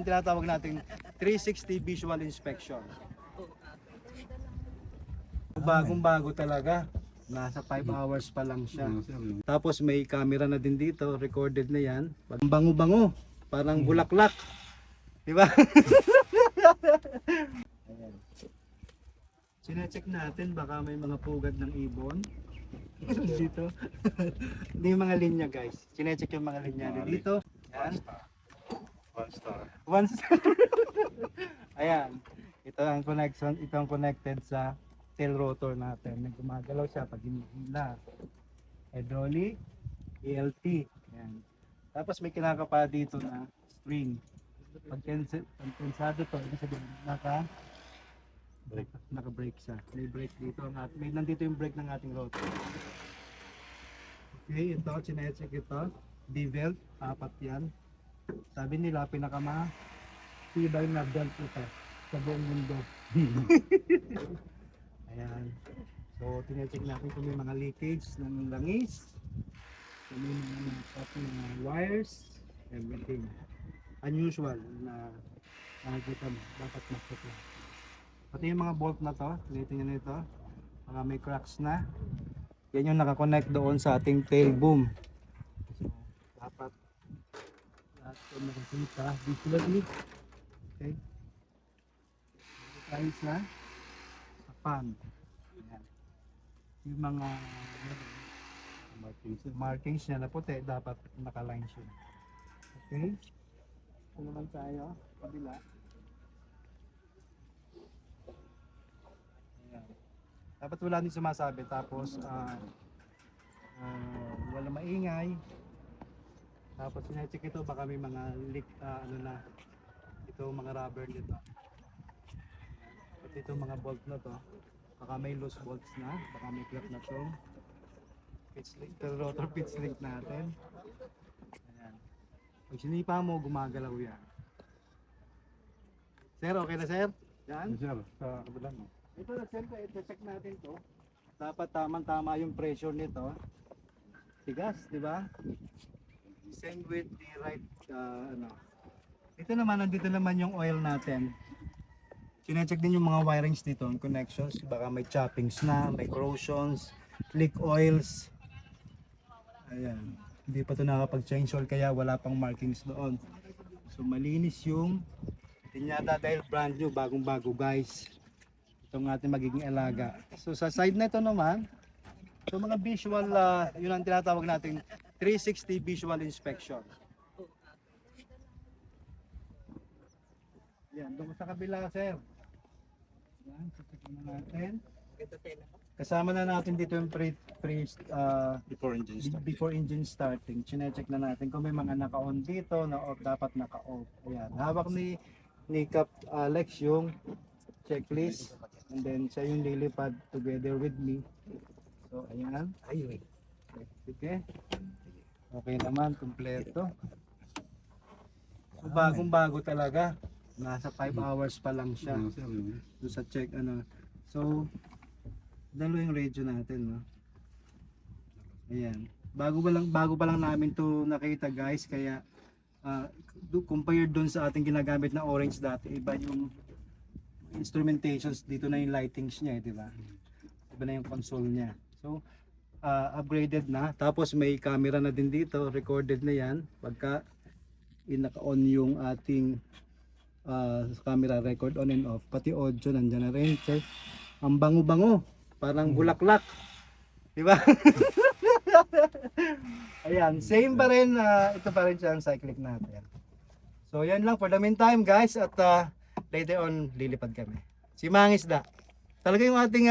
ang tinatawag nating 360 visual inspection. Bagong-bago talaga. Nasa 5 hours pa lang siya. Tapos may camera na din dito, recorded na yan. Ang bango-bango, parang bulaklak. Di ba? Ayan. Sinecheck natin, baka may mga pugad ng ibon. Dito. Hindi yung mga linya guys. Sinecheck yung mga linya dito. Ayan. One star. Ayan. Ito ang connection, ito ang connected sa tail rotor natin. Gumagalaw siya pag hinihila. Hydraulic, ELT. Ayan. Tapos may kinakapa dito na string. Pag tensado to, ibig sabihin naka-brake siya. May brake dito. May nandito yung brake ng ating rotor. Okay, ito, chinecheck ito. D-belt, 4 yan. Sabi nila, pinaka-tibay na belt ito sa buong mundo. Ayan. So, tinecheck natin kung may mga leakage ng langis. Kung may mga wires, everything. Unusual na nakikita mo. Dapat makita. Pati yung mga bolt na to, tinitingnan nyo ito. Mga may cracks na. Yan yung nakakonect doon sa ating tail boom. So, dapat lahat ito makikita visually. Okay. Tayo sa fan. Ayan. Yung mga markings niya na puti, dapat nakaline siya. Okay. Ito naman tayo, kabila. Ayan. Dapat wala din sumasabi, tapos wala maingay. Tapos sinecheck ito, baka may mga leak, ito mga rubber nito. Pati itong mga bolt na to, baka may loose bolts na, baka may crack na to. Pitch link, ito rotor pitch link natin. Ayan. Pag sinipa mo, gumagalaw yan. Sir, okay na sir? Yan? Yes, sir. Sa kabila mo. Ito na siyempre, ito-check natin to. Dapat tamang-tama yung pressure nito. Tigas, di ba? Same with the right, Ito naman, nandito naman yung oil natin. Sinecheck din yung mga wirings dito, connections. Baka may choppings na, may corrosions, leak oils. Ayan. Hindi pa ito nakapag-change oil kaya wala pang markings doon. So malinis yung pinyata dahil brand new, bagong-bago guys. Itong ating magiging alaga. So sa side na ito naman, so mga visual, yun ang tinatawag natin 360 visual inspection. Yan, doon sa kabila sir. Yan, sasakin na natin. Kasama na natin dito yung before engine starting. Chine-check na natin kung may mga naka-on dito na off, dapat naka-off. Ayan, hawak ni Cap Alex yung checklist and then siya yung lilipad together with me. So ayan. Okay. Okay naman, kumpleto. So bagong-bago talaga. Nasa 5 hours pa lang siya. Doon sa check So dalo yung radio natin, no. Ayan. Bago pa lang namin 'to nakita, guys, kaya compared doon sa ating ginagamit na orange dati, iba yung instrumentations, dito na yung lightings niya, di ba? Iba na yung console niya. So upgraded na. Tapos may camera na din dito, recorded na 'yan pagka naka-on yung ating camera, record on and off, pati audio nandiyan na rin. Check. Ang bango-bango, parang bulaklak, di ba? Ayan, same pa rin, ito pa rin siya ang cyclic natin. So yan lang for the meantime guys, at later on lilipad kami. Si Mangisda, talaga yung ating